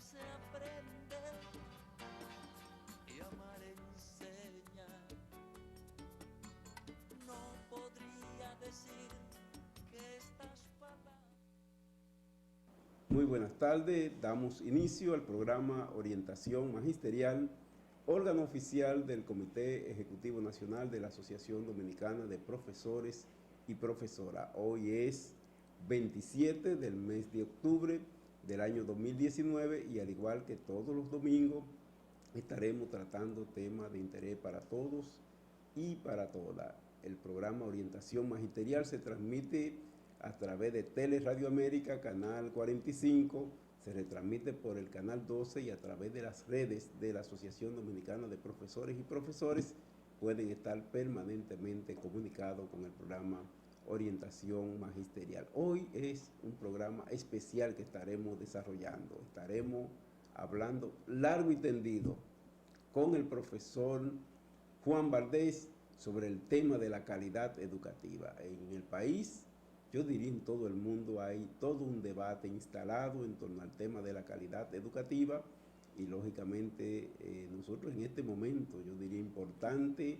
se aprende y amar enseña. No podría decir que estas palabras. Muy buenas tardes, damos inicio al programa Orientación Magisterial, órgano oficial del Comité Ejecutivo Nacional de la Asociación Dominicana de Profesores y Profesoras. Hoy es 27 del mes de octubre del año 2019 y al igual que todos los domingos estaremos tratando temas de interés para todos y para todas. El programa Orientación Magisterial se transmite a través de Teleradio América, canal 45, se retransmite por el canal 12 y a través de las redes de la Asociación Dominicana de Profesores y Profesores pueden estar permanentemente comunicados con el programa Orientación Magisterial. Hoy es un programa especial que estaremos desarrollando, estaremos hablando largo y tendido con el profesor Juan Valdés sobre el tema de la calidad educativa. En el país, yo diría en todo el mundo, hay todo un debate instalado en torno al tema de la calidad educativa y lógicamente nosotros en este momento, yo diría importante,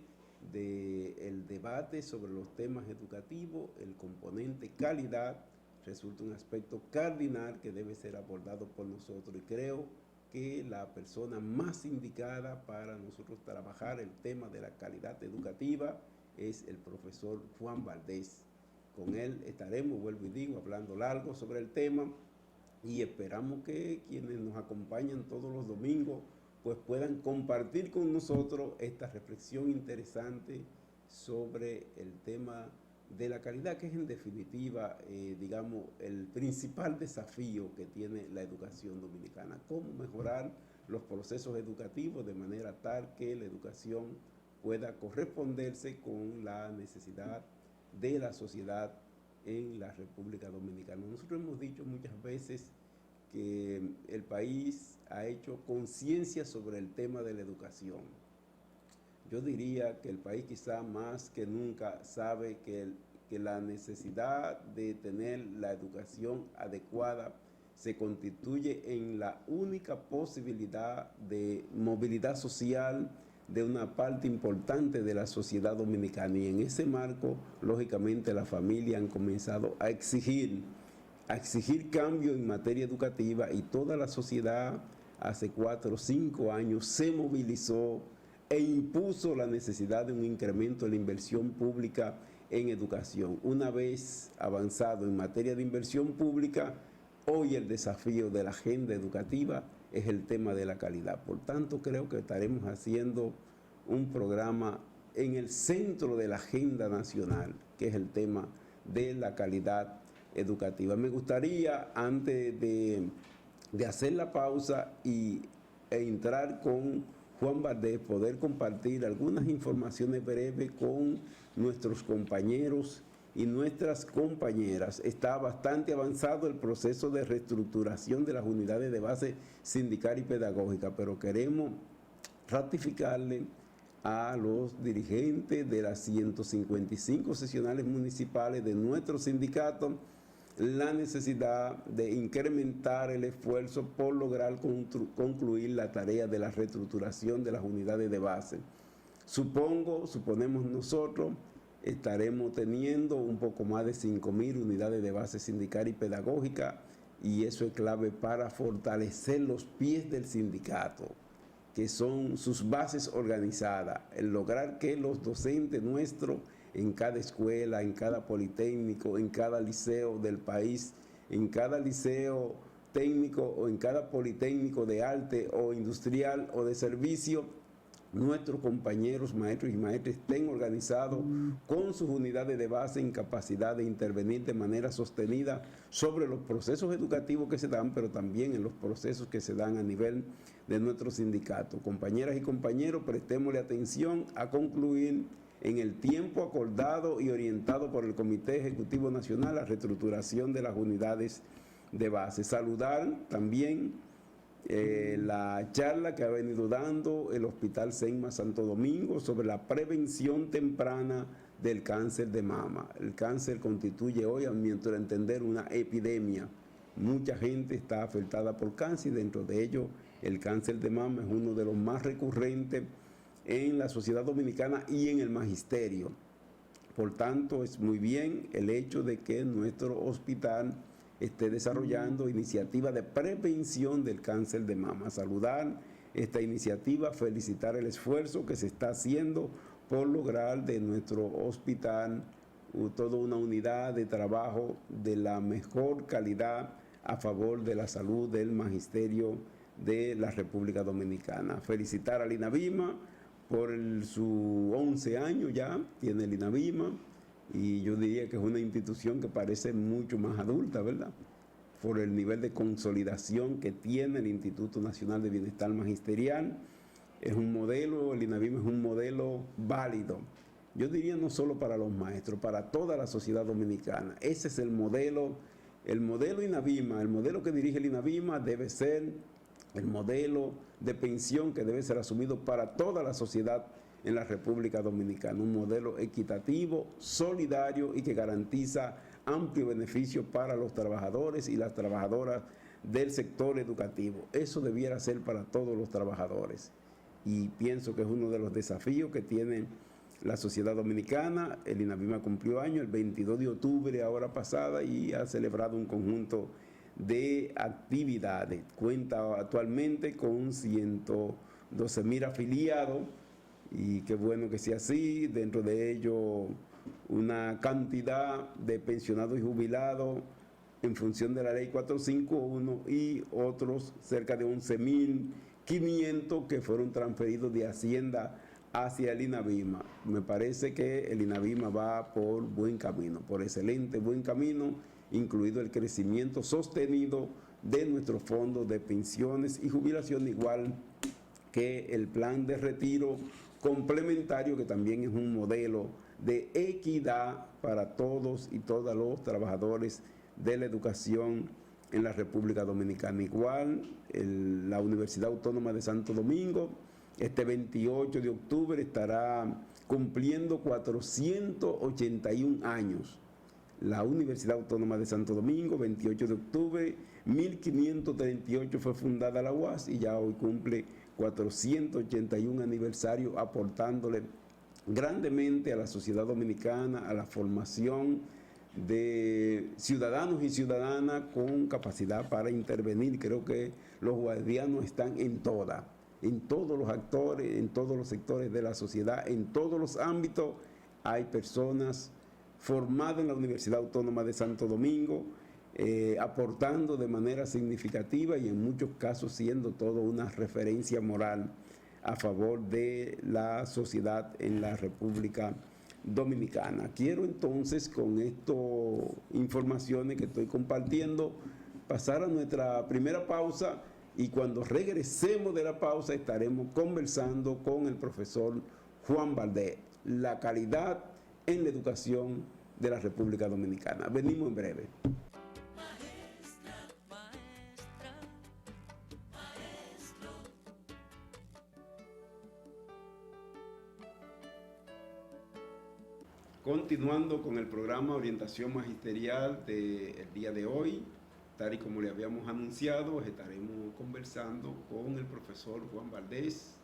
del debate sobre los temas educativos, el componente calidad resulta un aspecto cardinal que debe ser abordado por nosotros y creo que la persona más indicada para nosotros trabajar el tema de la calidad educativa es el profesor Juan Valdés. Con él estaremos, vuelvo y digo, hablando largo sobre el tema y esperamos que quienes nos acompañan todos los domingos pues puedan compartir con nosotros esta reflexión interesante sobre el tema de la calidad, que es en definitiva, digamos, el principal desafío que tiene la educación dominicana. Cómo mejorar los procesos educativos de manera tal que la educación pueda corresponderse con la necesidad de la sociedad en la República Dominicana. Nosotros hemos dicho muchas veces que el país ha hecho conciencia sobre el tema de la educación. Yo diría que el país quizá más que nunca sabe que la necesidad de tener la educación adecuada se constituye en la única posibilidad de movilidad social de una parte importante de la sociedad dominicana. Y en ese marco, lógicamente, las familias han comenzado a exigir cambio en materia educativa y toda la sociedad hace 4 o 5 años se movilizó e impuso la necesidad de un incremento de la inversión pública en educación. Una vez avanzado en materia de inversión pública, hoy el desafío de la agenda educativa es el tema de la calidad. Por tanto, creo que estaremos haciendo un programa en el centro de la agenda nacional, que es el tema de la calidad educativa. Me gustaría, antes de hacer la pausa e entrar con Juan Valdés, poder compartir algunas informaciones breves con nuestros compañeros y nuestras compañeras. Está bastante avanzado el proceso de reestructuración de las unidades de base sindical y pedagógica, pero queremos ratificarle a los dirigentes de las 155 sesionales municipales de nuestro sindicato la necesidad de incrementar el esfuerzo por lograr concluir la tarea de la reestructuración de las unidades de base. Suponemos nosotros, estaremos teniendo un poco más de 5.000 unidades de base sindical y pedagógica, y eso es clave para fortalecer los pies del sindicato, que son sus bases organizadas, el lograr que los docentes nuestros en cada escuela, en cada politécnico, en cada liceo del país, en cada liceo técnico o en cada politécnico de arte o industrial o de servicio, nuestros compañeros maestros y maestras estén organizados con sus unidades de base en capacidad de intervenir de manera sostenida sobre los procesos educativos que se dan, pero también en los procesos que se dan a nivel de nuestro sindicato. Compañeras y compañeros, prestémosle atención a concluir en el tiempo acordado y orientado por el Comité Ejecutivo Nacional la reestructuración de las unidades de base. Saludar también la charla que ha venido dando el Hospital Senma Santo Domingo sobre la prevención temprana del cáncer de mama. El cáncer constituye hoy, a mi entender, una epidemia mucha gente está afectada por cáncer y dentro de ellos el cáncer de mama es uno de los más recurrentes en la sociedad dominicana y en el magisterio. Por tanto, es muy bien el hecho de que nuestro hospital esté desarrollando iniciativas de prevención del cáncer de mama. Saludar esta iniciativa, felicitar el esfuerzo que se está haciendo por lograr de nuestro hospital toda una unidad de trabajo de la mejor calidad a favor de la salud del magisterio de la República Dominicana. Felicitar al INAVIMA por su 11 años ya, tiene el INAVIMA, y yo diría que es una institución que parece mucho más adulta, ¿verdad? Por el nivel de consolidación que tiene el Instituto Nacional de Bienestar Magisterial. Es un modelo, el INAVIMA es un modelo válido. Yo diría no solo para los maestros, para toda la sociedad dominicana. Ese es el modelo INAVIMA, el modelo que dirige el INAVIMA debe ser el modelo de pensión que debe ser asumido para toda la sociedad en la República Dominicana. Un modelo equitativo, solidario y que garantiza amplio beneficio para los trabajadores y las trabajadoras del sector educativo. Eso debiera ser para todos los trabajadores. Y pienso que es uno de los desafíos que tiene la sociedad dominicana. El INAVIMA cumplió año el 22 de octubre, ahora pasada, y ha celebrado un conjunto de actividades. Cuenta actualmente con 112,000 afiliados, y qué bueno que sea así. Dentro de ello, una cantidad de pensionados y jubilados en función de la ley 451 y otros cerca de 11,500 que fueron transferidos de Hacienda hacia el INAVIMA. Me parece que el INAVIMA va por buen camino, por excelente buen camino, incluido el crecimiento sostenido de nuestros fondos de pensiones y jubilación, igual que el plan de retiro complementario, que también es un modelo de equidad para todos y todas los trabajadores de la educación en la República Dominicana. Igual, la Universidad Autónoma de Santo Domingo, este 28 de octubre estará cumpliendo 481 años. La Universidad Autónoma de Santo Domingo, 28 de octubre, 1538 fue fundada la UAS y ya hoy cumple 481 aniversario, aportándole grandemente a la sociedad dominicana, a la formación de ciudadanos y ciudadanas con capacidad para intervenir. Creo que los guardianos están en todos los actores, en todos los sectores de la sociedad, en todos los ámbitos. Hay personas formadas en la Universidad Autónoma de Santo Domingo, aportando de manera significativa y en muchos casos siendo todo una referencia moral a favor de la sociedad en la República Dominicana. Quiero entonces, con estas informaciones que estoy compartiendo, pasar a nuestra primera pausa, y cuando regresemos de la pausa estaremos conversando con el profesor Juan Valdés, la calidad en la educación de la República Dominicana. Venimos en breve. Continuando con el programa Orientación Magisterial del día de hoy, tal y como le habíamos anunciado, estaremos conversando con el profesor Juan Valdés.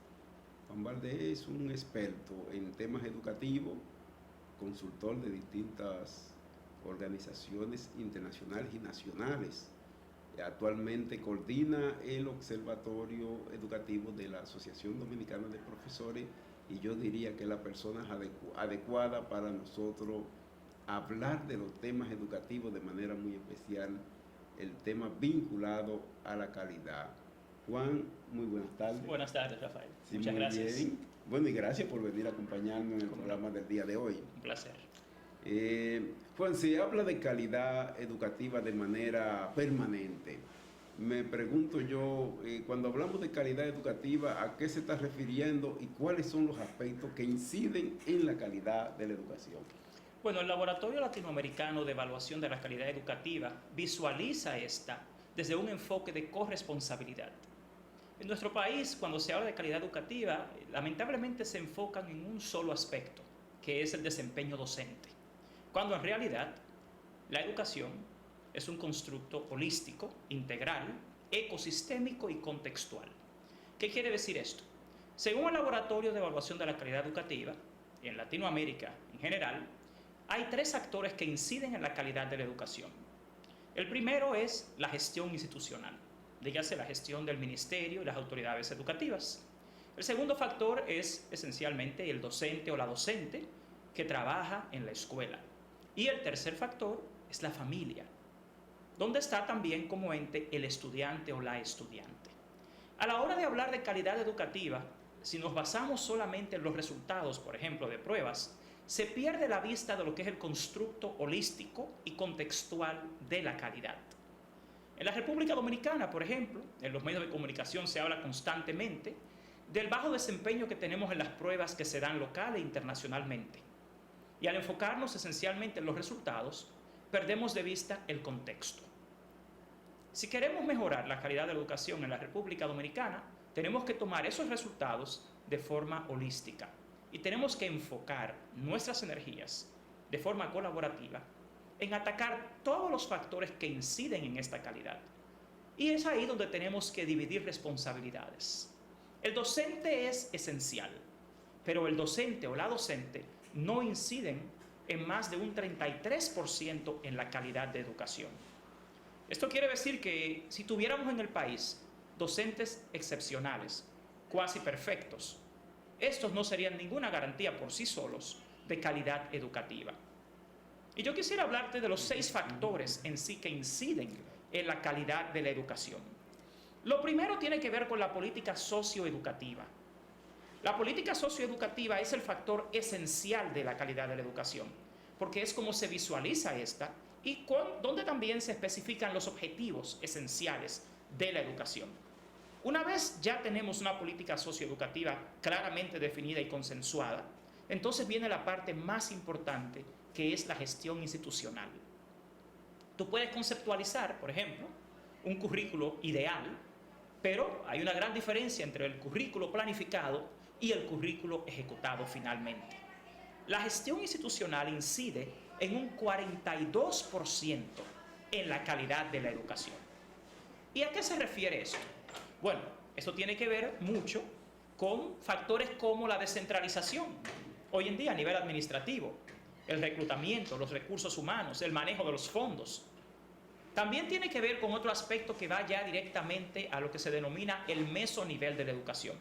Juan Valdés es un experto en temas educativos, consultor de distintas organizaciones internacionales y nacionales. Actualmente coordina el Observatorio Educativo de la Asociación Dominicana de Profesores, y yo diría que es la persona adecuada para nosotros hablar de los temas educativos, de manera muy especial el tema vinculado a la calidad. Juan, muy buenas tardes. Buenas tardes, Rafael. Sí, muchas gracias. Bien. Bueno, y gracias por venir a acompañarnos en el programa del día de hoy. Un placer. Juan, se habla de calidad educativa de manera permanente. Me pregunto yo, cuando hablamos de calidad educativa, ¿a qué se está refiriendo y cuáles son los aspectos que inciden en la calidad de la educación? Bueno, el Laboratorio Latinoamericano de Evaluación de la Calidad Educativa visualiza esta desde un enfoque de corresponsabilidad. En nuestro país, cuando se habla de calidad educativa, lamentablemente se enfocan en un solo aspecto, que es el desempeño docente, cuando en realidad la educación es un constructo holístico, integral, ecosistémico y contextual. ¿Qué quiere decir esto? Según el Laboratorio de Evaluación de la Calidad Educativa, en Latinoamérica en general, hay 3 actores que inciden en la calidad de la educación. El primero es la gestión institucional, dígase la gestión del ministerio y las autoridades educativas. El segundo factor es esencialmente el docente o la docente que trabaja en la escuela. Y el tercer factor es la familia, donde está también como ente el estudiante o la estudiante. A la hora de hablar de calidad educativa, si nos basamos solamente en los resultados, por ejemplo, de pruebas, se pierde la vista de lo que es el constructo holístico y contextual de la calidad. En la República Dominicana, por ejemplo, en los medios de comunicación se habla constantemente del bajo desempeño que tenemos en las pruebas que se dan local e internacionalmente. Y al enfocarnos esencialmente en los resultados, perdemos de vista el contexto. Si queremos mejorar la calidad de la educación en la República Dominicana, tenemos que tomar esos resultados de forma holística y tenemos que enfocar nuestras energías de forma colaborativa en atacar todos los factores que inciden en esta calidad. Y es ahí donde tenemos que dividir responsabilidades. El docente es esencial, pero el docente o la docente no inciden en más de un 33% en la calidad de educación. Esto quiere decir que si tuviéramos en el país docentes excepcionales, cuasi perfectos, estos no serían ninguna garantía por sí solos de calidad educativa. Y yo quisiera hablarte de los 6 factores en sí que inciden en la calidad de la educación. Lo primero tiene que ver con la política socioeducativa. La política socioeducativa es el factor esencial de la calidad de la educación, porque es como se visualiza esta y donde también se especifican los objetivos esenciales de la educación. Una vez ya tenemos una política socioeducativa claramente definida y consensuada, entonces viene la parte más importante, que es la gestión institucional. Tú puedes conceptualizar, por ejemplo, un currículo ideal, pero hay una gran diferencia entre el currículo planificado y el currículo ejecutado finalmente. La gestión institucional incide en un 42% en la calidad de la educación. ¿Y a qué se refiere esto? Bueno, esto tiene que ver mucho con factores como la descentralización, hoy en día a nivel administrativo, el reclutamiento, los recursos humanos, el manejo de los fondos. También tiene que ver con otro aspecto que va ya directamente a lo que se denomina el mesonivel de la educación.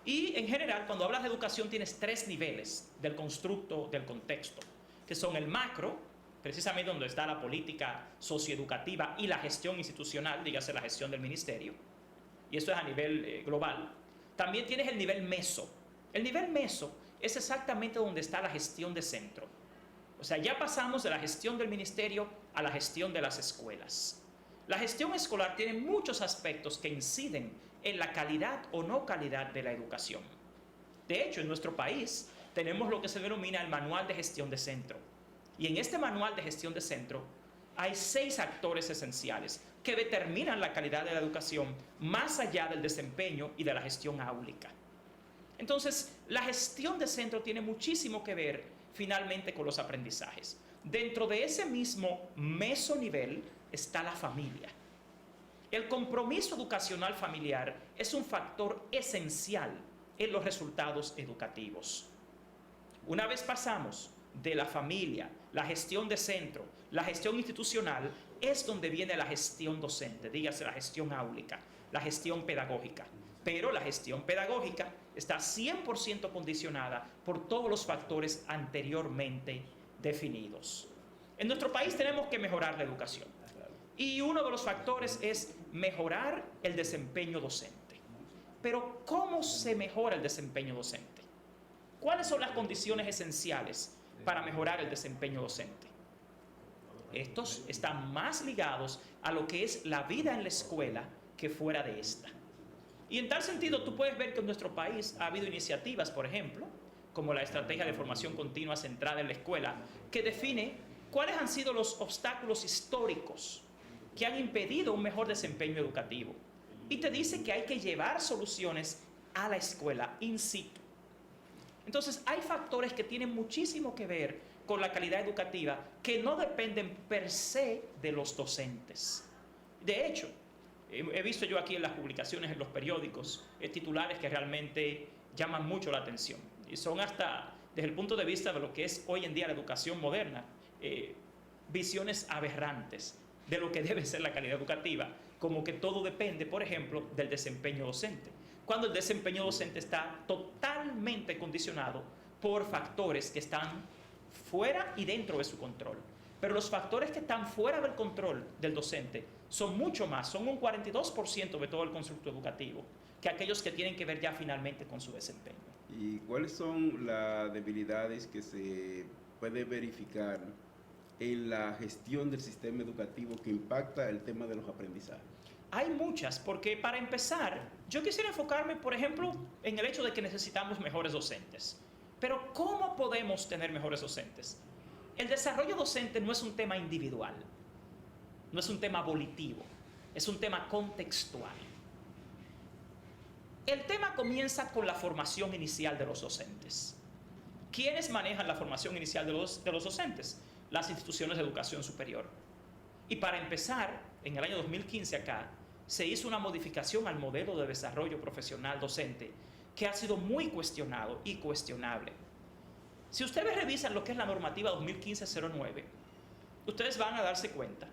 Y en general, cuando hablas de educación, tienes 3 niveles del constructo del contexto, que son el macro, precisamente donde está la política socioeducativa y la gestión institucional, dígase la gestión del ministerio, y esto es a nivel global. También tienes el nivel meso. El nivel meso es exactamente donde está la gestión de centro. O sea, ya pasamos de la gestión del ministerio a la gestión de las escuelas. La gestión escolar tiene muchos aspectos que inciden en la calidad o no calidad de la educación. De hecho, en nuestro país tenemos lo que se denomina el Manual de Gestión de Centro. Y en este Manual de Gestión de Centro hay 6 actores esenciales que determinan la calidad de la educación más allá del desempeño y de la gestión áulica. Entonces, la gestión de centro tiene muchísimo que ver finalmente con los aprendizajes. Dentro de ese mismo mesonivel está la familia. El compromiso educacional familiar es un factor esencial en los resultados educativos. Una vez pasamos de la familia, la gestión de centro, la gestión institucional, es donde viene la gestión docente, dígase la gestión áulica, la gestión pedagógica. Pero la gestión pedagógica está 100% condicionada por todos los factores anteriormente definidos. En nuestro país tenemos que mejorar la educación. Y uno de los factores es mejorar el desempeño docente. Pero ¿cómo se mejora el desempeño docente? ¿Cuáles son las condiciones esenciales para mejorar el desempeño docente? Estos están más ligados a lo que es la vida en la escuela que fuera de esta. Y en tal sentido, tú puedes ver que en nuestro país ha habido iniciativas, por ejemplo, como la Estrategia de Formación Continua centrada en la escuela, que define cuáles han sido los obstáculos históricos que han impedido un mejor desempeño educativo. Y te dice que hay que llevar soluciones a la escuela in situ. Entonces, hay factores que tienen muchísimo que ver con la calidad educativa que no dependen per se de los docentes. De hecho, he visto yo aquí en las publicaciones, en los periódicos, titulares que realmente llaman mucho la atención. Y son hasta, desde el punto de vista de lo que es hoy en día la educación moderna, visiones aberrantes de lo que debe ser la calidad educativa, como que todo depende, por ejemplo, del desempeño docente, cuando el desempeño docente está totalmente condicionado por factores que están fuera y dentro de su control. Pero los factores que están fuera del control del docente son mucho más, son un 42% de todo el constructo educativo, que aquellos que tienen que ver ya finalmente con su desempeño. ¿Y cuáles son las debilidades que se puede verificar en la gestión del sistema educativo que impacta el tema de los aprendizajes? Hay muchas, porque para empezar, yo quisiera enfocarme, por ejemplo, en el hecho de que necesitamos mejores docentes. Pero ¿cómo podemos tener mejores docentes? El desarrollo docente no es un tema individual, no es un tema volitivo, es un tema contextual. El tema comienza con la formación inicial de los docentes. ¿Quiénes manejan la formación inicial de los docentes? Las instituciones de educación superior. Y para empezar, en el año 2015 acá, se hizo una modificación al modelo de desarrollo profesional docente que ha sido muy cuestionado y cuestionable. Si ustedes revisan lo que es la normativa 2015-09, ustedes van a darse cuenta,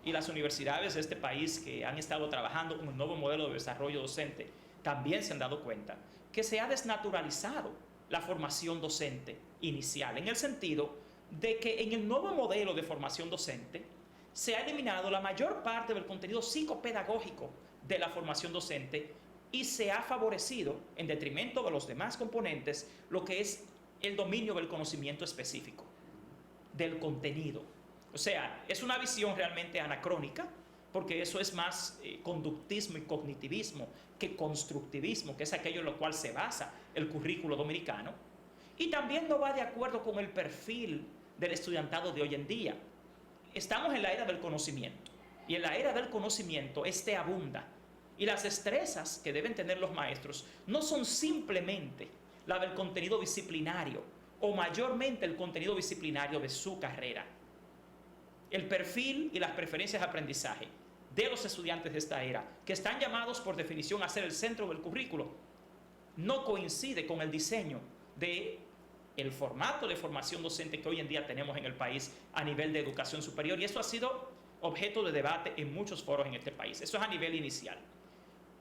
y las universidades de este país que han estado trabajando con un nuevo modelo de desarrollo docente también se han dado cuenta, que se ha desnaturalizado la formación docente inicial, en el sentido de que en el nuevo modelo de formación docente se ha eliminado la mayor parte del contenido psicopedagógico de la formación docente y se ha favorecido, en detrimento de los demás componentes, lo que es el dominio del conocimiento específico, del contenido. O sea, es una visión realmente anacrónica, porque eso es más conductismo y cognitivismo que constructivismo, que es aquello en lo cual se basa el currículo dominicano, y también no va de acuerdo con el perfil del estudiantado de hoy en día. Estamos en la era del conocimiento, y en la era del conocimiento este abunda, y las destrezas que deben tener los maestros no son simplemente la del contenido disciplinario, o mayormente el contenido disciplinario de su carrera. El perfil y las preferencias de aprendizaje de los estudiantes de esta era, que están llamados por definición a ser el centro del currículo, no coincide con el diseño del formato de formación docente que hoy en día tenemos en el país a nivel de educación superior, y eso ha sido objeto de debate en muchos foros en este país. Eso es a nivel inicial.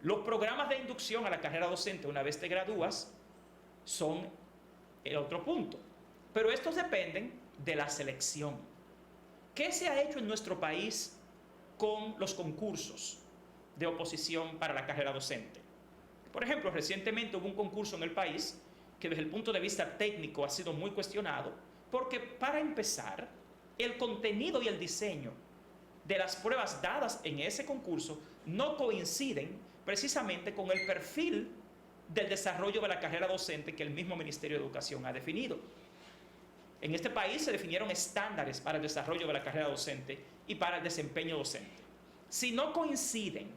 Los programas de inducción a la carrera docente, una vez te gradúas, son el otro punto. Pero estos dependen de la selección. ¿Qué se ha hecho en nuestro país con los concursos de oposición para la carrera docente? Por ejemplo, recientemente hubo un concurso en el país que desde el punto de vista técnico ha sido muy cuestionado, porque para empezar, el contenido y el diseño de las pruebas dadas en ese concurso no coinciden precisamente con el perfil del desarrollo de la carrera docente que el mismo Ministerio de Educación ha definido. En este país se definieron estándares para el desarrollo de la carrera docente y para el desempeño docente. Si no coinciden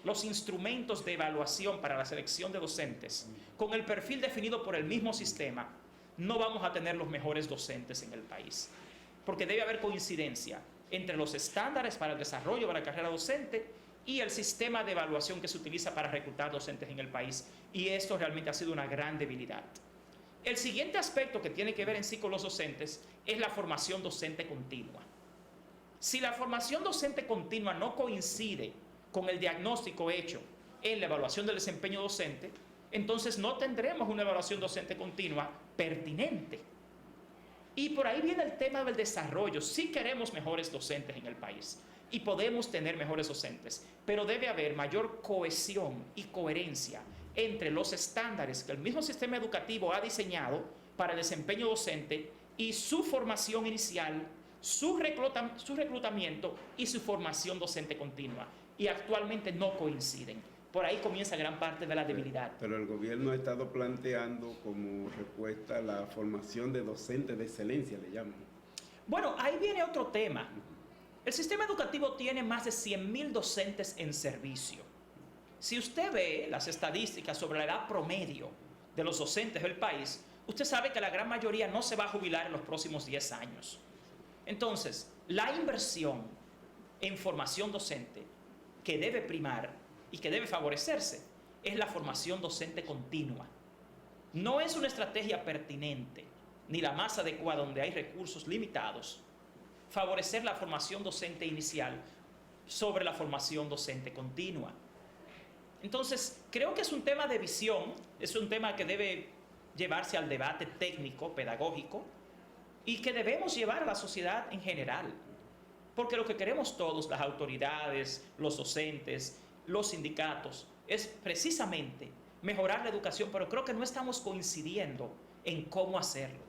los instrumentos de evaluación para la selección de docentes con el perfil definido por el mismo sistema, no vamos a tener los mejores docentes en el país. Porque debe haber coincidencia entre los estándares para el desarrollo de la carrera docente y el sistema de evaluación que se utiliza para reclutar docentes en el país. Y esto realmente ha sido una gran debilidad. El siguiente aspecto que tiene que ver en sí con los docentes es la formación docente continua. Si la formación docente continua no coincide con el diagnóstico hecho en la evaluación del desempeño docente, entonces no tendremos una evaluación docente continua pertinente. Y por ahí viene el tema del desarrollo. Sí queremos mejores docentes en el país y podemos tener mejores docentes, pero debe haber mayor cohesión y coherencia entre los estándares que el mismo sistema educativo ha diseñado para el desempeño docente y su formación inicial, su reclutamiento y su formación docente continua. Y actualmente no coinciden. Por ahí comienza gran parte de la debilidad. Pero el gobierno ha estado planteando como respuesta la formación de docentes de excelencia, le llaman. Bueno, ahí viene otro tema. El sistema educativo tiene más de 100.000 docentes en servicio. Si usted ve las estadísticas sobre la edad promedio de los docentes del país, usted sabe que la gran mayoría no se va a jubilar en los próximos 10 años. Entonces, la inversión en formación docente que debe primar y que debe favorecerse es la formación docente continua. No es una estrategia pertinente ni la más adecuada donde hay recursos limitados favorecer la formación docente inicial sobre la formación docente continua. Entonces, creo que es un tema de visión, es un tema que debe llevarse al debate técnico, pedagógico, y que debemos llevar a la sociedad en general. Porque lo que queremos todos, las autoridades, los docentes, los sindicatos, es precisamente mejorar la educación, pero creo que no estamos coincidiendo en cómo hacerlo.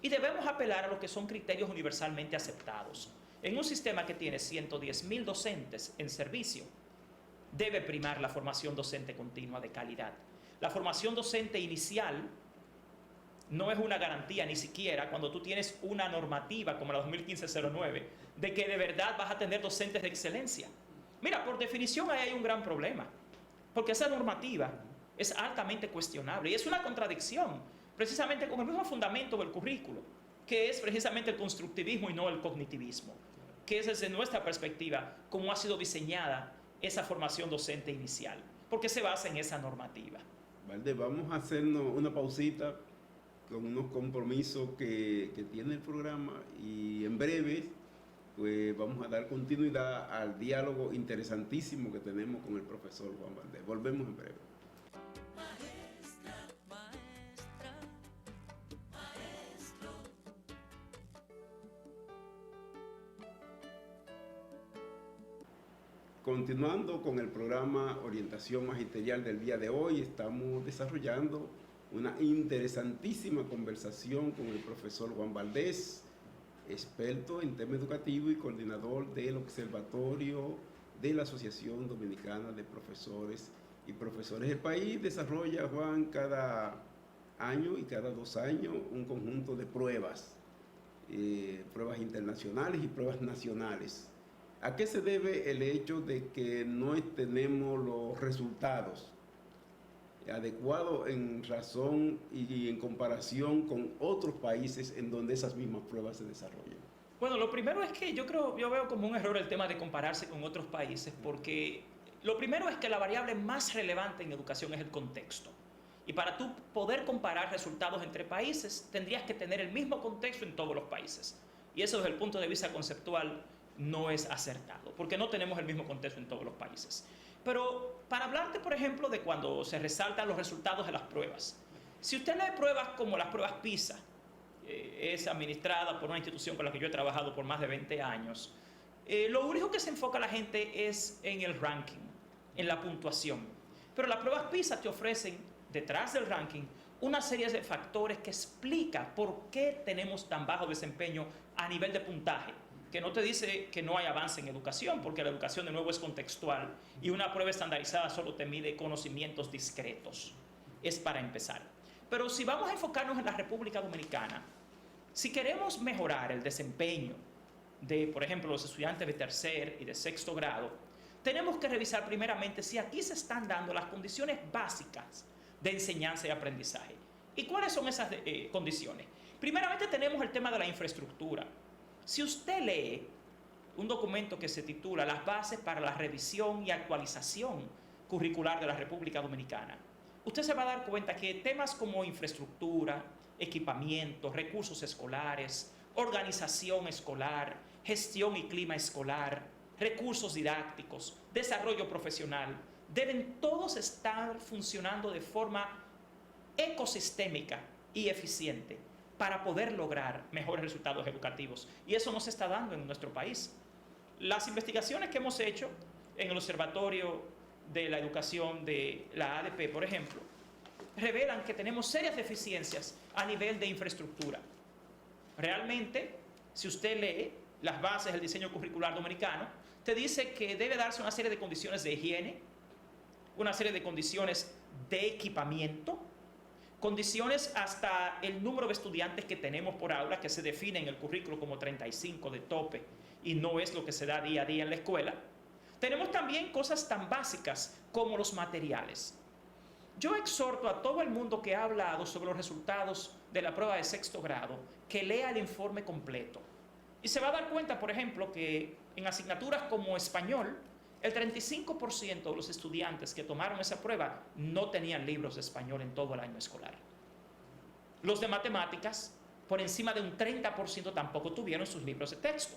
Y debemos apelar a lo que son criterios universalmente aceptados. En un sistema que tiene 110.000 docentes en servicio, debe primar la formación docente continua de calidad. La formación docente inicial no es una garantía ni siquiera cuando tú tienes una normativa como la 2015-09 de que de verdad vas a tener docentes de excelencia. Mira, por definición ahí hay un gran problema, porque esa normativa es altamente cuestionable y es una contradicción precisamente con el mismo fundamento del currículo, que es precisamente el constructivismo y no el cognitivismo, que es desde nuestra perspectiva cómo ha sido diseñada esa formación docente inicial, porque se basa en esa normativa. Valdés, vamos a hacernos una pausita con unos compromisos que tiene el programa y en breve pues vamos a dar continuidad al diálogo interesantísimo que tenemos con el profesor Juan Valdés. Volvemos en breve. Maestra, maestra, maestro. Continuando con el programa Orientación Magisterial del día de hoy, estamos desarrollando una interesantísima conversación con el profesor Juan Valdés, experto en tema educativo y coordinador del Observatorio de la Asociación Dominicana de Profesores y Profesores. El país desarrolla, Juan, cada año y cada 2 años un conjunto de pruebas, pruebas internacionales y pruebas nacionales. ¿A qué se debe el hecho de que no tenemos los resultados adecuados en razón y en comparación con otros países en donde esas mismas pruebas se desarrollan? Bueno, lo primero es que yo veo como un error el tema de compararse con otros países, porque lo primero es que la variable más relevante en educación es el contexto. Y para tú poder comparar resultados entre países, tendrías que tener el mismo contexto en todos los países. Y eso desde el punto de vista conceptual no es acertado, porque no tenemos el mismo contexto en todos los países. Pero para hablarte, por ejemplo, de cuando se resaltan los resultados de las pruebas, si usted lee pruebas como las pruebas PISA, es administrada por una institución con la que yo he trabajado por más de 20 años, lo único que se enfoca la gente es en el ranking, en la puntuación. Pero las pruebas PISA te ofrecen, detrás del ranking, una serie de factores que explican por qué tenemos tan bajo desempeño a nivel de puntaje, que no te dice que no hay avance en educación, porque la educación de nuevo es contextual y una prueba estandarizada solo te mide conocimientos discretos. Es para empezar. Pero si vamos a enfocarnos en la República Dominicana, si queremos mejorar el desempeño de, por ejemplo, los estudiantes de tercer y de sexto grado, tenemos que revisar primeramente si aquí se están dando las condiciones básicas de enseñanza y aprendizaje. ¿Y cuáles son esas condiciones? Primeramente tenemos el tema de la infraestructura. Si usted lee un documento que se titula Las bases para la revisión y actualización curricular de la República Dominicana, usted se va a dar cuenta que temas como infraestructura, equipamiento, recursos escolares, organización escolar, gestión y clima escolar, recursos didácticos, desarrollo profesional, deben todos estar funcionando de forma ecosistémica y eficiente para poder lograr mejores resultados educativos. Y eso no se está dando en nuestro país. Las investigaciones que hemos hecho en el Observatorio de la Educación de la ADP, por ejemplo, revelan que tenemos serias deficiencias a nivel de infraestructura. Realmente, si usted lee las bases del diseño curricular dominicano, te dice que debe darse una serie de condiciones de higiene, una serie de condiciones de equipamiento, condiciones hasta el número de estudiantes que tenemos por aula, que se define en el currículo como 35 de tope y no es lo que se da día a día en la escuela. Tenemos también cosas tan básicas como los materiales. Yo exhorto a todo el mundo que ha hablado sobre los resultados de la prueba de sexto grado que lea el informe completo. Y se va a dar cuenta, por ejemplo, que en asignaturas como español, el 35% de los estudiantes que tomaron esa prueba no tenían libros de español en todo el año escolar. Los de matemáticas, por encima de un 30% tampoco tuvieron sus libros de texto.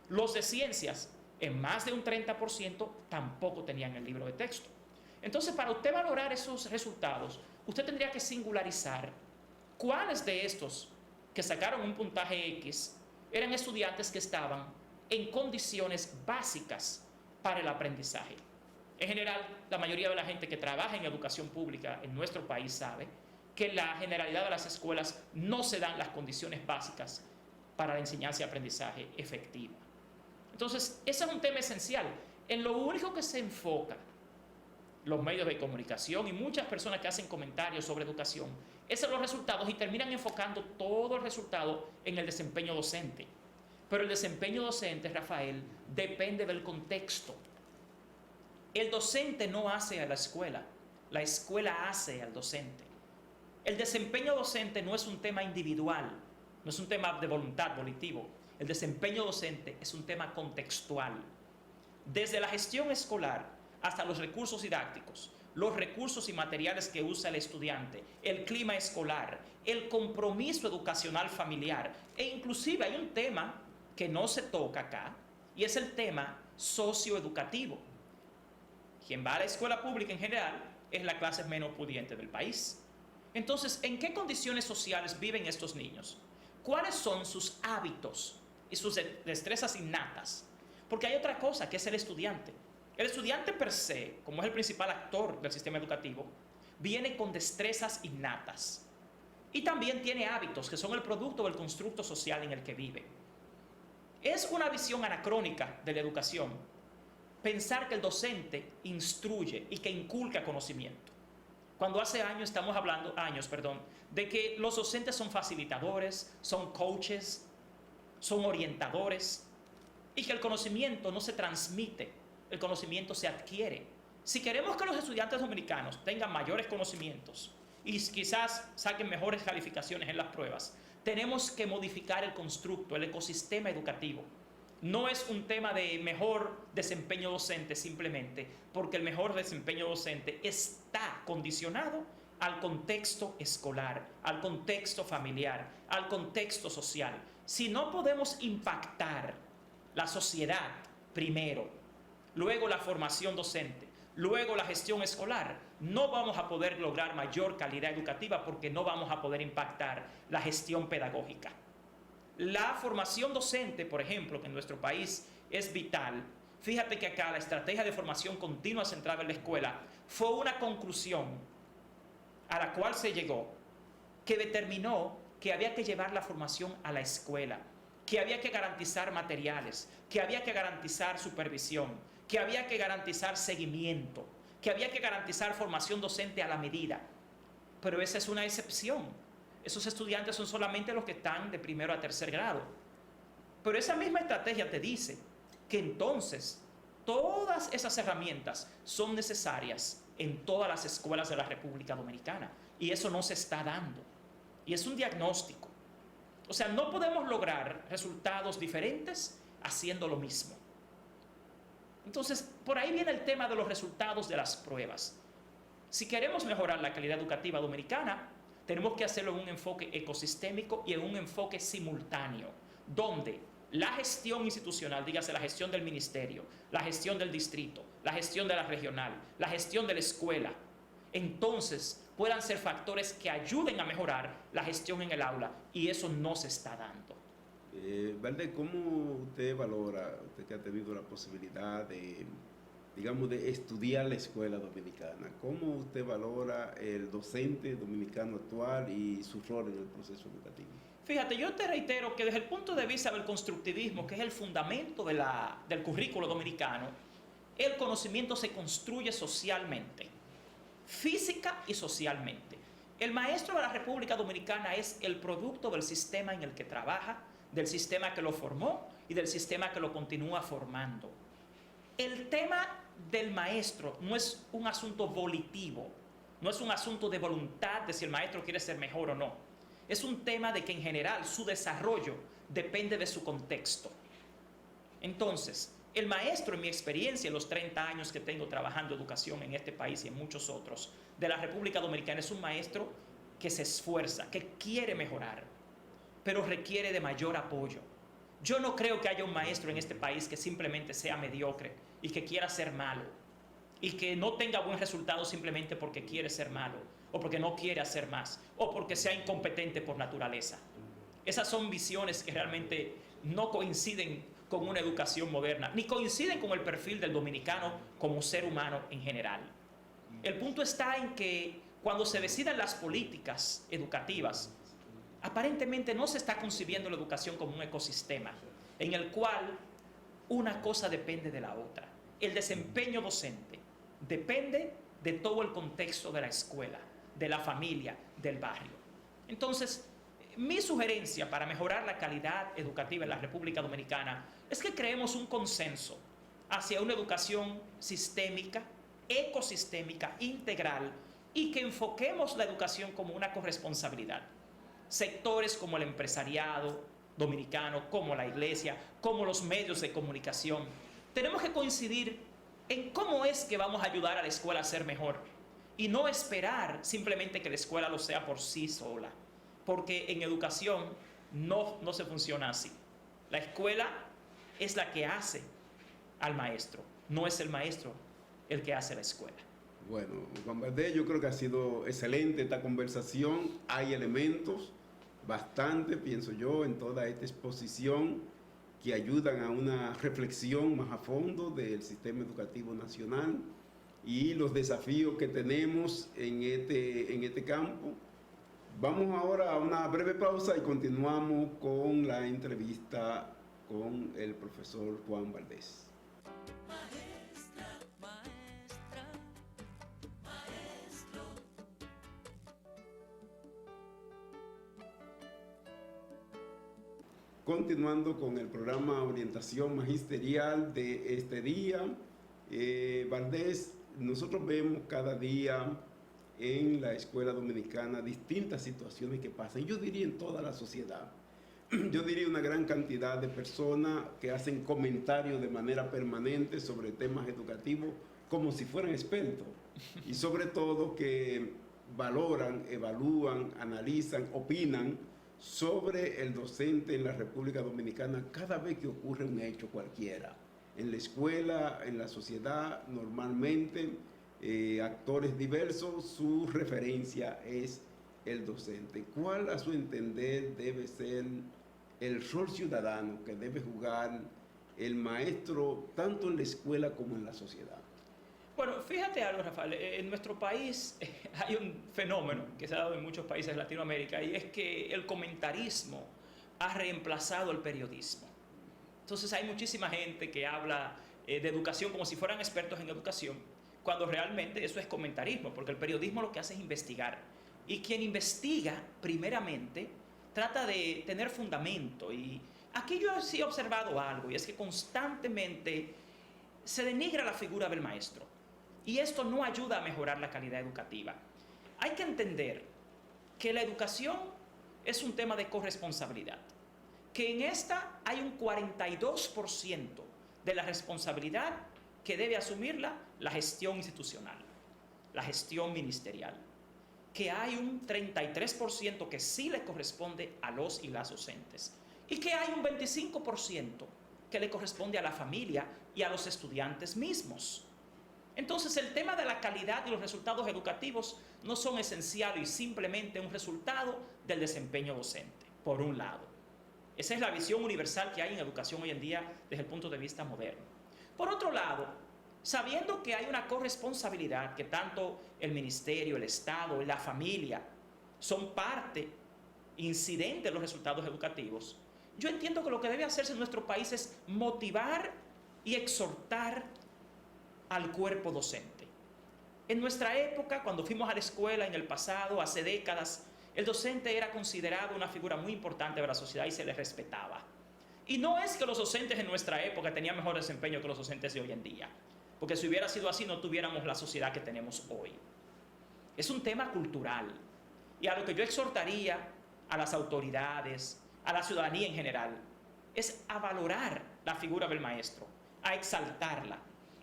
Los de ciencias, en más de un 30%, tampoco tenían el libro de texto. Entonces, para usted valorar esos resultados, usted tendría que singularizar cuáles de estos que sacaron un puntaje X eran estudiantes que estaban en condiciones básicas para el aprendizaje. En general, la mayoría de la gente que trabaja en educación pública en nuestro país sabe que en la generalidad de las escuelas no se dan las condiciones básicas para la enseñanza y aprendizaje efectiva. Entonces, ese es un tema esencial. En lo único que se enfoca los medios de comunicación y muchas personas que hacen comentarios sobre educación es en los resultados y terminan enfocando todo el resultado en el desempeño docente. Pero el desempeño docente, Rafael, depende del contexto. El docente no hace a la escuela hace al docente. El desempeño docente no es un tema individual, no es un tema de voluntad, volitivo. El desempeño docente es un tema contextual. Desde la gestión escolar hasta los recursos didácticos, los recursos y materiales que usa el estudiante, el clima escolar, el compromiso educacional familiar, e inclusive hay un tema que no se toca acá, y es el tema socioeducativo. Quien va a la escuela pública en general es la clase menos pudiente del país. Entonces, ¿en qué condiciones sociales viven estos niños? ¿Cuáles son sus hábitos y sus destrezas innatas? Porque hay otra cosa que es el estudiante. El estudiante per se, como es el principal actor del sistema educativo, viene con destrezas innatas. Y también tiene hábitos que son el producto del constructo social en el que vive. Es una visión anacrónica de la educación pensar que el docente instruye y que inculca conocimiento. Cuando hace años estamos hablando, de que los docentes son facilitadores, son coaches, son orientadores, y que el conocimiento no se transmite, el conocimiento se adquiere. Si queremos que los estudiantes dominicanos tengan mayores conocimientos y quizás saquen mejores calificaciones en las pruebas, tenemos que modificar el constructo, el ecosistema educativo. No es un tema de mejor desempeño docente simplemente, porque el mejor desempeño docente está condicionado al contexto escolar, al contexto familiar, al contexto social. Si no podemos impactar la sociedad primero, luego la formación docente, luego la gestión escolar, no vamos a poder lograr mayor calidad educativa porque no vamos a poder impactar la gestión pedagógica. La formación docente, por ejemplo, que en nuestro país es vital. Fíjate que acá la estrategia de formación continua centrada en la escuela fue una conclusión a la cual se llegó, que determinó que había que llevar la formación a la escuela, que había que garantizar materiales, que había que garantizar supervisión, que había que garantizar seguimiento, que había que garantizar formación docente a la medida. Pero esa es una excepción. Esos estudiantes son solamente los que están de primero a tercer grado. Pero esa misma estrategia te dice que entonces todas esas herramientas son necesarias en todas las escuelas de la República Dominicana. Y eso no se está dando. Y es un diagnóstico. O sea, no podemos lograr resultados diferentes haciendo lo mismo. Entonces, por ahí viene el tema de los resultados de las pruebas. Si queremos mejorar la calidad educativa dominicana, tenemos que hacerlo en un enfoque ecosistémico y en un enfoque simultáneo, donde la gestión institucional, dígase la gestión del ministerio, la gestión del distrito, la gestión de la regional, la gestión de la escuela, entonces puedan ser factores que ayuden a mejorar la gestión en el aula, y eso no se está dando. Valde, ¿cómo usted valora, usted que ha tenido la posibilidad de estudiar la escuela dominicana, cómo usted valora el docente dominicano actual y su rol en el proceso educativo? Fíjate, yo te reitero que desde el punto de vista del constructivismo, que es el fundamento del currículo dominicano, el conocimiento se construye socialmente, física y socialmente. El maestro de la República Dominicana es el producto del sistema en el que trabaja, del sistema que lo formó y del sistema que lo continúa formando. El tema del maestro no es un asunto volitivo, no es un asunto de voluntad de si el maestro quiere ser mejor o no. Es un tema de que en general su desarrollo depende de su contexto. Entonces, el maestro, en mi experiencia, en los 30 años que tengo trabajando educación en este país y en muchos otros de la República Dominicana, es un maestro que se esfuerza, que quiere mejorar, pero requiere de mayor apoyo. Yo no creo que haya un maestro en este país que simplemente sea mediocre y que quiera ser malo y que no tenga buen resultado simplemente porque quiere ser malo o porque no quiere hacer más o porque sea incompetente por naturaleza. Esas son visiones que realmente no coinciden con una educación moderna, ni coinciden con el perfil del dominicano como ser humano en general. El punto está en que cuando se decidan las políticas educativas, aparentemente no se está concibiendo la educación como un ecosistema en el cual una cosa depende de la otra. El desempeño docente depende de todo el contexto de la escuela, de la familia, del barrio. Entonces, mi sugerencia para mejorar la calidad educativa en la República Dominicana es que creemos un consenso hacia una educación sistémica, ecosistémica, integral, y que enfoquemos la educación como una corresponsabilidad. Sectores como el empresariado dominicano, como la iglesia, como los medios de comunicación, tenemos que coincidir en cómo es que vamos a ayudar a la escuela a ser mejor y no esperar simplemente que la escuela lo sea por sí sola, porque en educación no se funciona así. La escuela es la que hace al maestro, no es el maestro el que hace la escuela. Bueno, Juan Valdés, yo creo que ha sido excelente esta conversación. Hay elementos, bastante, pienso yo, en toda esta exposición que ayudan a una reflexión más a fondo del sistema educativo nacional y los desafíos que tenemos en este campo. Vamos ahora a una breve pausa y continuamos con la entrevista con el profesor Juan Valdés. Maestra, maestra, maestro. Continuando con el programa Orientación Magisterial de este día, Valdés, nosotros vemos cada día en la escuela dominicana distintas situaciones que pasan, yo diría en toda la sociedad. Yo diría una gran cantidad de personas que hacen comentarios de manera permanente sobre temas educativos como si fueran expertos y sobre todo que valoran, evalúan, analizan, opinan sobre el docente en la República Dominicana cada vez que ocurre un hecho cualquiera. En la escuela, en la sociedad, normalmente, actores diversos, su referencia es el docente. ¿Cuál, a su entender, debe ser el rol ciudadano que debe jugar el maestro tanto en la escuela como en la sociedad? Bueno, fíjate algo, Rafael, en nuestro país hay un fenómeno que se ha dado en muchos países de Latinoamérica y es que el comentarismo ha reemplazado el periodismo. Entonces hay muchísima gente que habla de educación como si fueran expertos en educación, cuando realmente eso es comentarismo, porque el periodismo lo que hace es investigar. Y quien investiga, primeramente, trata de tener fundamento. Y aquí yo sí he observado algo, y es que constantemente se denigra la figura del maestro. Y esto no ayuda a mejorar la calidad educativa. Hay que entender que la educación es un tema de corresponsabilidad, que en esta hay un 42% de la responsabilidad que debe asumirla la gestión institucional, la gestión ministerial, que hay un 33% que sí le corresponde a los y las docentes y que hay un 25% que le corresponde a la familia y a los estudiantes mismos. Entonces, el tema de la calidad y los resultados educativos no son esenciales y simplemente un resultado del desempeño docente, por un lado. Esa es la visión universal que hay en educación hoy en día desde el punto de vista moderno. Por otro lado, sabiendo que hay una corresponsabilidad, que tanto el ministerio, el Estado y la familia son parte incidente de los resultados educativos, yo entiendo que lo que debe hacerse en nuestro país es motivar y exhortar al cuerpo docente. En nuestra época, cuando fuimos a la escuela en el pasado, hace décadas, el docente era considerado una figura muy importante de la sociedad y se le respetaba. Y no es que los docentes en nuestra época tenían mejor desempeño que los docentes de hoy en día, porque si hubiera sido así no tuviéramos la sociedad que tenemos hoy. Es un tema cultural. Y a lo que yo exhortaría a las autoridades, a la ciudadanía en general, es a valorar la figura del maestro, a exaltarla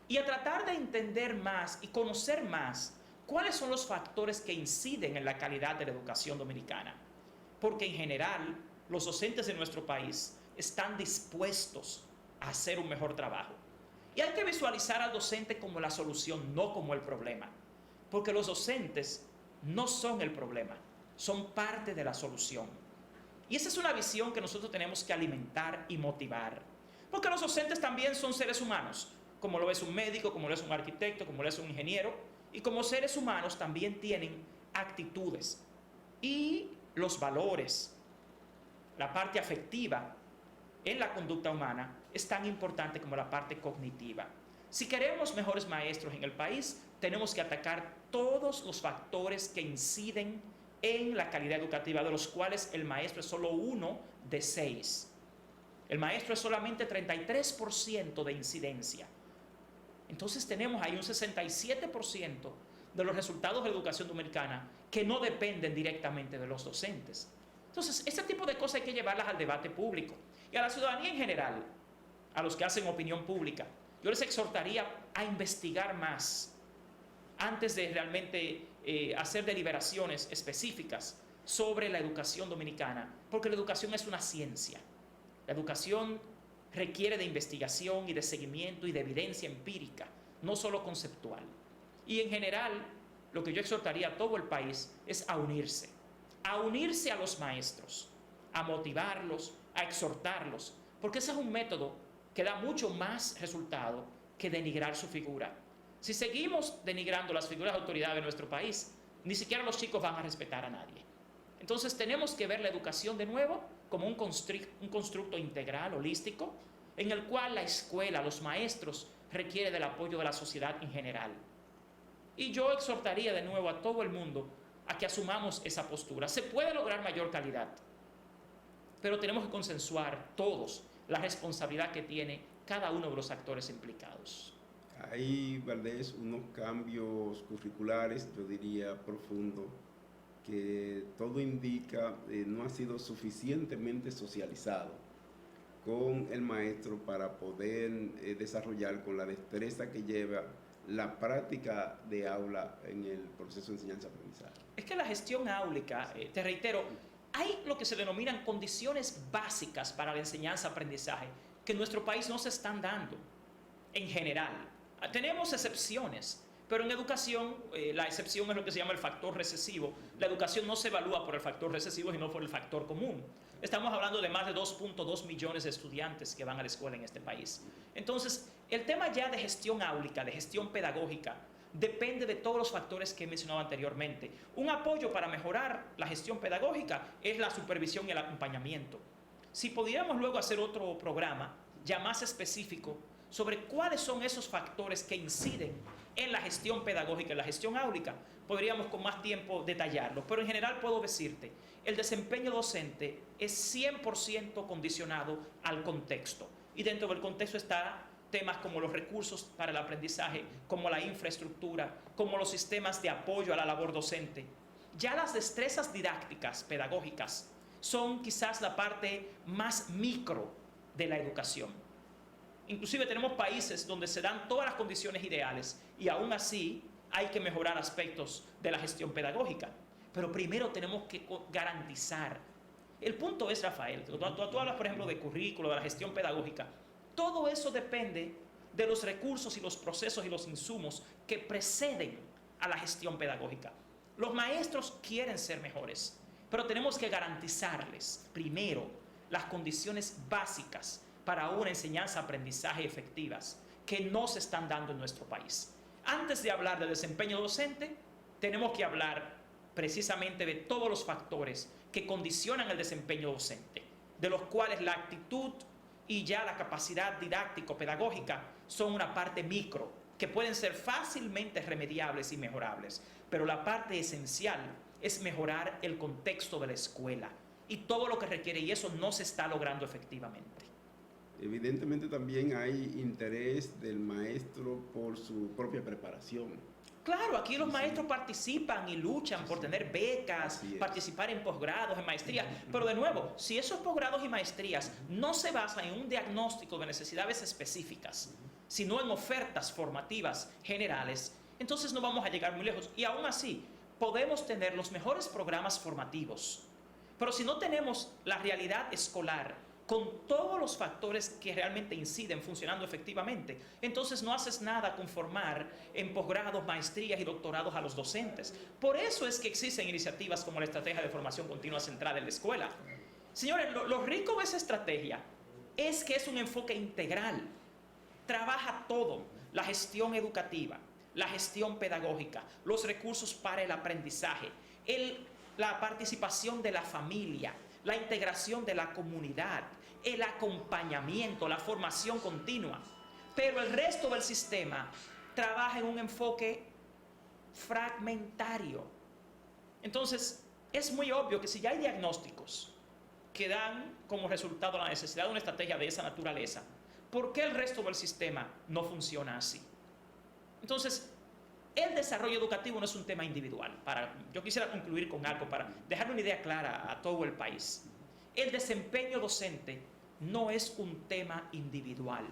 y a tratar de entender más y conocer más cuáles son los factores que inciden en la calidad de la educación dominicana. Porque en general, los docentes de nuestro país están dispuestos a hacer un mejor trabajo. Y hay que visualizar al docente como la solución, no como el problema. Porque los docentes no son el problema, son parte de la solución. Y esa es una visión que nosotros tenemos que alimentar y motivar. Porque los docentes también son seres humanos, como lo es un médico, como lo es un arquitecto, como lo es un ingeniero. Y como seres humanos también tienen actitudes. Y los valores, la parte afectiva en la conducta humana es tan importante como la parte cognitiva. Si queremos mejores maestros en el país, tenemos que atacar todos los factores que inciden en la calidad educativa, de los cuales el maestro es solo uno de 6. El maestro es solamente 33% de incidencia. Entonces tenemos ahí un 67% de los resultados de la educación dominicana que no dependen directamente de los docentes. Entonces, este tipo de cosas hay que llevarlas al debate público y a la ciudadanía en general, a los que hacen opinión pública. Yo les exhortaría a investigar más antes de realmente hacer deliberaciones específicas sobre la educación dominicana, porque la educación es una ciencia. La educación requiere de investigación y de seguimiento y de evidencia empírica, no solo conceptual. Y en general, lo que yo exhortaría a todo el país es a unirse a los maestros, a motivarlos, a exhortarlos, porque ese es un método que da mucho más resultado que denigrar su figura. Si seguimos denigrando las figuras de autoridad de nuestro país, ni siquiera los chicos van a respetar a nadie. Entonces tenemos que ver la educación de nuevo como un constructo integral, holístico, en el cual la escuela, los maestros, requiere del apoyo de la sociedad en general. Y yo exhortaría de nuevo a todo el mundo a que asumamos esa postura. Se puede lograr mayor calidad, pero tenemos que consensuar todos la responsabilidad que tiene cada uno de los actores implicados. Hay, Valdés, unos cambios curriculares, yo diría profundos, que todo indica no ha sido suficientemente socializado con el maestro para poder desarrollar con la destreza que lleva la práctica de aula en el proceso de enseñanza-aprendizaje. Es que la gestión áulica, te reitero, hay lo que se denominan condiciones básicas para la enseñanza-aprendizaje que en nuestro país no se están dando en general. Tenemos excepciones, pero en educación la excepción es lo que se llama el factor recesivo. La educación no se evalúa por el factor recesivo, sino por el factor común. Estamos hablando de más de 2.2 millones de estudiantes que van a la escuela en este país. Entonces, el tema ya de gestión áulica, de gestión pedagógica, depende de todos los factores que he mencionado anteriormente. Un apoyo para mejorar la gestión pedagógica es la supervisión y el acompañamiento. Si pudiéramos luego hacer otro programa ya más específico sobre cuáles son esos factores que inciden en la gestión pedagógica, en la gestión áulica, podríamos con más tiempo detallarlo. Pero en general puedo decirte, el desempeño docente es 100% condicionado al contexto. Y dentro del contexto está temas como los recursos para el aprendizaje, como la infraestructura, como los sistemas de apoyo a la labor docente. Ya las destrezas didácticas, pedagógicas, son quizás la parte más micro de la educación. Inclusive tenemos países donde se dan todas las condiciones ideales y aún así hay que mejorar aspectos de la gestión pedagógica. Pero primero tenemos que garantizar. El punto es, Rafael, tú hablas, por ejemplo, de currículo, de la gestión pedagógica. Todo eso depende de los recursos y los procesos y los insumos que preceden a la gestión pedagógica. Los maestros quieren ser mejores, pero tenemos que garantizarles primero las condiciones básicas para una enseñanza-aprendizaje efectivas que no se están dando en nuestro país. Antes de hablar de desempeño docente, tenemos que hablar precisamente de todos los factores que condicionan el desempeño docente, de los cuales la actitud y ya la capacidad didáctico-pedagógica son una parte micro, que pueden ser fácilmente remediables y mejorables, pero la parte esencial es mejorar el contexto de la escuela y todo lo que requiere, y eso no se está logrando efectivamente. Evidentemente también hay interés del maestro por su propia preparación. Claro, aquí los Sí, maestros participan y luchan Sí, por sí. tener becas, Así es. participar en posgrados, en maestrías. Pero de nuevo, si esos posgrados y maestrías no se basan en un diagnóstico de necesidades específicas, sino en ofertas formativas generales, entonces no vamos a llegar muy lejos. Y aún así, podemos tener los mejores programas formativos. Pero si no tenemos la realidad escolar con todos los factores que realmente inciden funcionando efectivamente, entonces no haces nada con formar en posgrados, maestrías y doctorados a los docentes. Por eso es que existen iniciativas como la Estrategia de Formación Continua Central en la escuela. Señores, lo rico de esa estrategia es que es un enfoque integral. Trabaja todo: la gestión educativa, la gestión pedagógica, los recursos para el aprendizaje, la participación de la familia, la integración de la comunidad, el acompañamiento, la formación continua. Pero el resto del sistema trabaja en un enfoque fragmentario. Entonces, es muy obvio que si ya hay diagnósticos que dan como resultado la necesidad de una estrategia de esa naturaleza, ¿por qué el resto del sistema no funciona así? Entonces, el desarrollo educativo no es un tema individual. Yo quisiera concluir con algo para dejar una idea clara a todo el país. El desempeño docente no es un tema individual,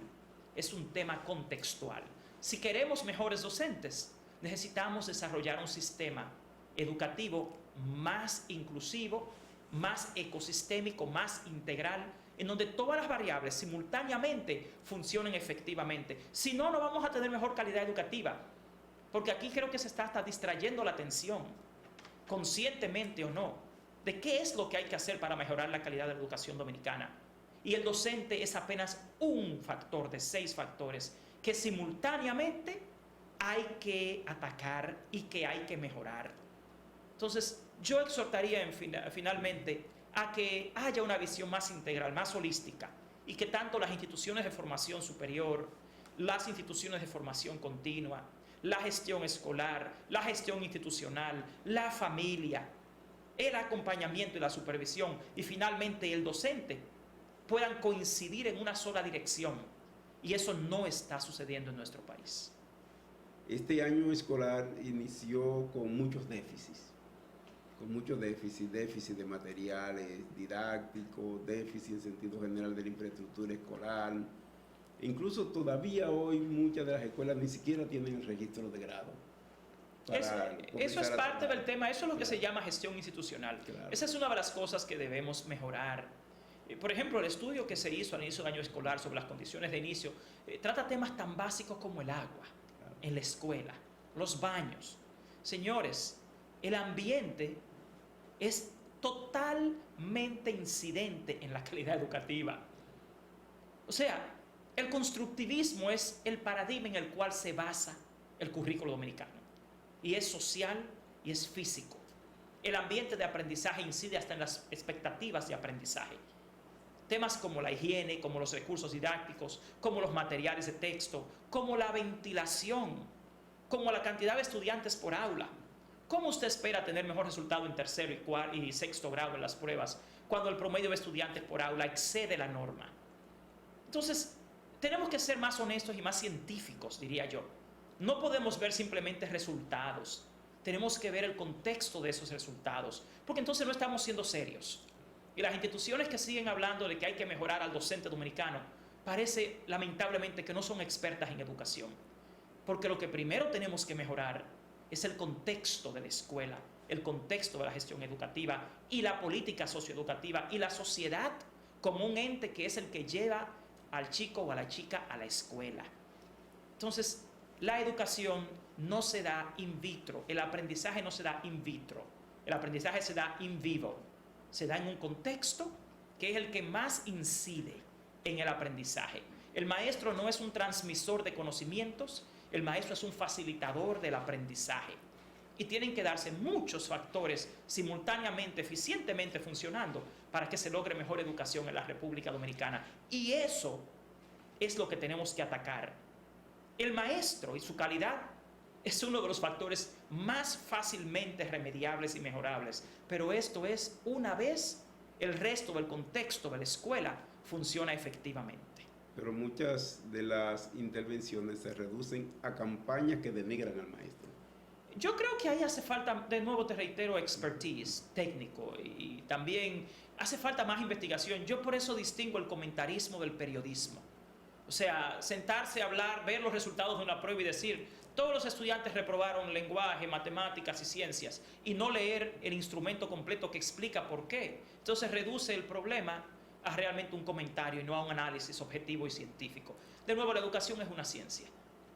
es un tema contextual. Si queremos mejores docentes, necesitamos desarrollar un sistema educativo más inclusivo, más ecosistémico, más integral, en donde todas las variables simultáneamente funcionen efectivamente. Si no, no vamos a tener mejor calidad educativa. Porque aquí creo que se está hasta distrayendo la atención, conscientemente o no, de qué es lo que hay que hacer para mejorar la calidad de la educación dominicana. Y el docente es apenas un factor de 6 factores que simultáneamente hay que atacar y que hay que mejorar. Entonces, yo exhortaría finalmente a que haya una visión más integral, más holística, y que tanto las instituciones de formación superior, las instituciones de formación continua, la gestión escolar, la gestión institucional, la familia, el acompañamiento y la supervisión, y finalmente el docente, puedan coincidir en una sola dirección. Y eso no está sucediendo en nuestro país. Este año escolar inició con muchos déficits. Déficit de materiales didácticos, déficit en sentido general de la infraestructura escolar. Incluso todavía hoy muchas de las escuelas ni siquiera tienen el registro de grado. Eso es parte del tema, eso es lo que Claro. se llama gestión institucional. Claro. Esa es una de las cosas que debemos mejorar. Por ejemplo, el estudio que se hizo al inicio del año escolar sobre las condiciones de inicio trata temas tan básicos como el agua en la escuela, los baños. Señores, el ambiente es totalmente incidente en la calidad educativa. O sea, el constructivismo es el paradigma en el cual se basa el currículo dominicano. Y es social y es físico. El ambiente de aprendizaje incide hasta en las expectativas de aprendizaje. Temas como la higiene, como los recursos didácticos, como los materiales de texto, como la ventilación, como la cantidad de estudiantes por aula. ¿Cómo usted espera tener mejor resultado en tercero y sexto grado en las pruebas cuando el promedio de estudiantes por aula excede la norma? Entonces, tenemos que ser más honestos y más científicos, diría yo. No podemos ver simplemente resultados. Tenemos que ver el contexto de esos resultados, porque entonces no estamos siendo serios. Y las instituciones que siguen hablando de que hay que mejorar al docente dominicano, parece lamentablemente que no son expertas en educación. Porque lo que primero tenemos que mejorar es el contexto de la escuela, el contexto de la gestión educativa y la política socioeducativa y la sociedad como un ente que es el que lleva al chico o a la chica a la escuela. Entonces, la educación no se da in vitro, el aprendizaje no se da in vitro, el aprendizaje se da in vivo, se da en un contexto que es el que más incide en el aprendizaje. El maestro no es un transmisor de conocimientos, el maestro es un facilitador del aprendizaje. Y tienen que darse muchos factores simultáneamente, eficientemente funcionando para que se logre mejor educación en la República Dominicana. Y eso es lo que tenemos que atacar. El maestro y su calidad es uno de los factores más fácilmente remediables y mejorables. Pero esto es una vez el resto del contexto de la escuela funciona efectivamente. Pero muchas de las intervenciones se reducen a campañas que denigran al maestro. Yo creo que ahí hace falta, de nuevo te reitero, expertise técnico y también hace falta más investigación. Yo por eso distingo el comentarismo del periodismo. O sea, sentarse a hablar, ver los resultados de una prueba y decir, todos los estudiantes reprobaron lenguaje, matemáticas y ciencias, y no leer el instrumento completo que explica por qué. Entonces reduce el problema a realmente un comentario y no a un análisis objetivo y científico. De nuevo, la educación es una ciencia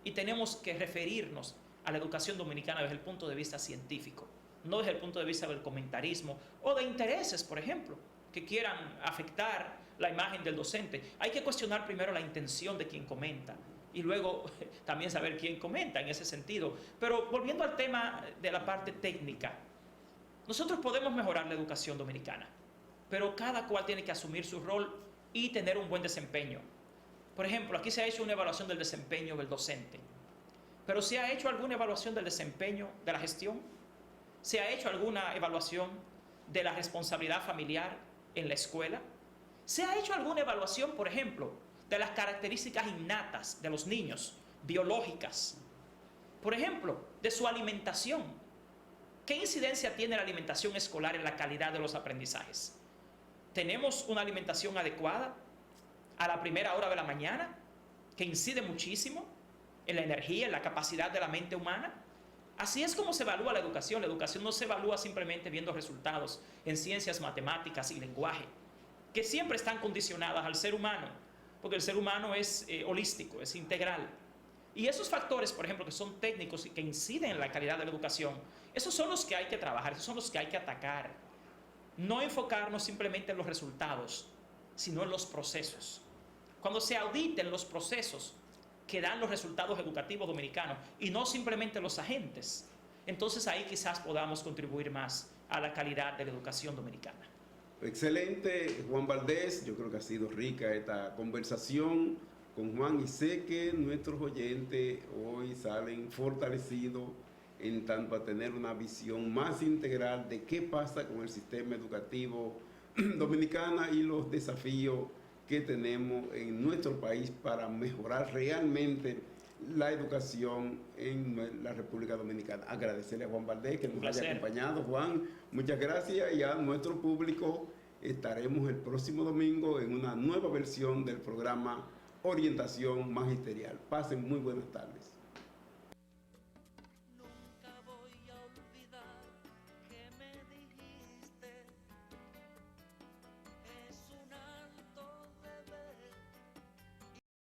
y tenemos que referirnos a la educación dominicana desde el punto de vista científico, no desde el punto de vista del comentarismo o de intereses, por ejemplo, que quieran afectar la imagen del docente. Hay que cuestionar primero la intención de quien comenta y luego también saber quién comenta en ese sentido. Pero volviendo al tema de la parte técnica, nosotros podemos mejorar la educación dominicana, pero cada cual tiene que asumir su rol y tener un buen desempeño. Por ejemplo, aquí se ha hecho una evaluación del desempeño del docente, pero ¿se ha hecho alguna evaluación del desempeño de la gestión? ¿Se ha hecho alguna evaluación de la responsabilidad familiar en la escuela? ¿Se ha hecho alguna evaluación, por ejemplo, de las características innatas de los niños, biológicas? Por ejemplo, de su alimentación. ¿Qué incidencia tiene la alimentación escolar en la calidad de los aprendizajes? ¿Tenemos una alimentación adecuada a la primera hora de la mañana, que incide muchísimo en la energía, en la capacidad de la mente humana? Así es como se evalúa la educación. La educación no se evalúa simplemente viendo resultados en ciencias, matemáticas y lenguaje, que siempre están condicionadas al ser humano, porque el ser humano es holístico, es integral. Y esos factores, por ejemplo, que son técnicos y que inciden en la calidad de la educación, esos son los que hay que trabajar, esos son los que hay que atacar. No enfocarnos simplemente en los resultados, sino en los procesos. Cuando se auditen los procesos que dan los resultados educativos dominicanos y no simplemente los agentes, entonces ahí quizás podamos contribuir más a la calidad de la educación dominicana. Excelente, Juan Valdés. Yo creo que ha sido rica esta conversación con Juan y sé que nuestros oyentes hoy salen fortalecidos en tanto a tener una visión más integral de qué pasa con el sistema educativo dominicano y los desafíos que tenemos en nuestro país para mejorar realmente la educación en la República Dominicana. Agradecerle a Juan Valdés que nos haya acompañado. Juan, muchas gracias, y a nuestro público estaremos el próximo domingo en una nueva versión del programa Orientación Magisterial. Pasen muy buenas tardes.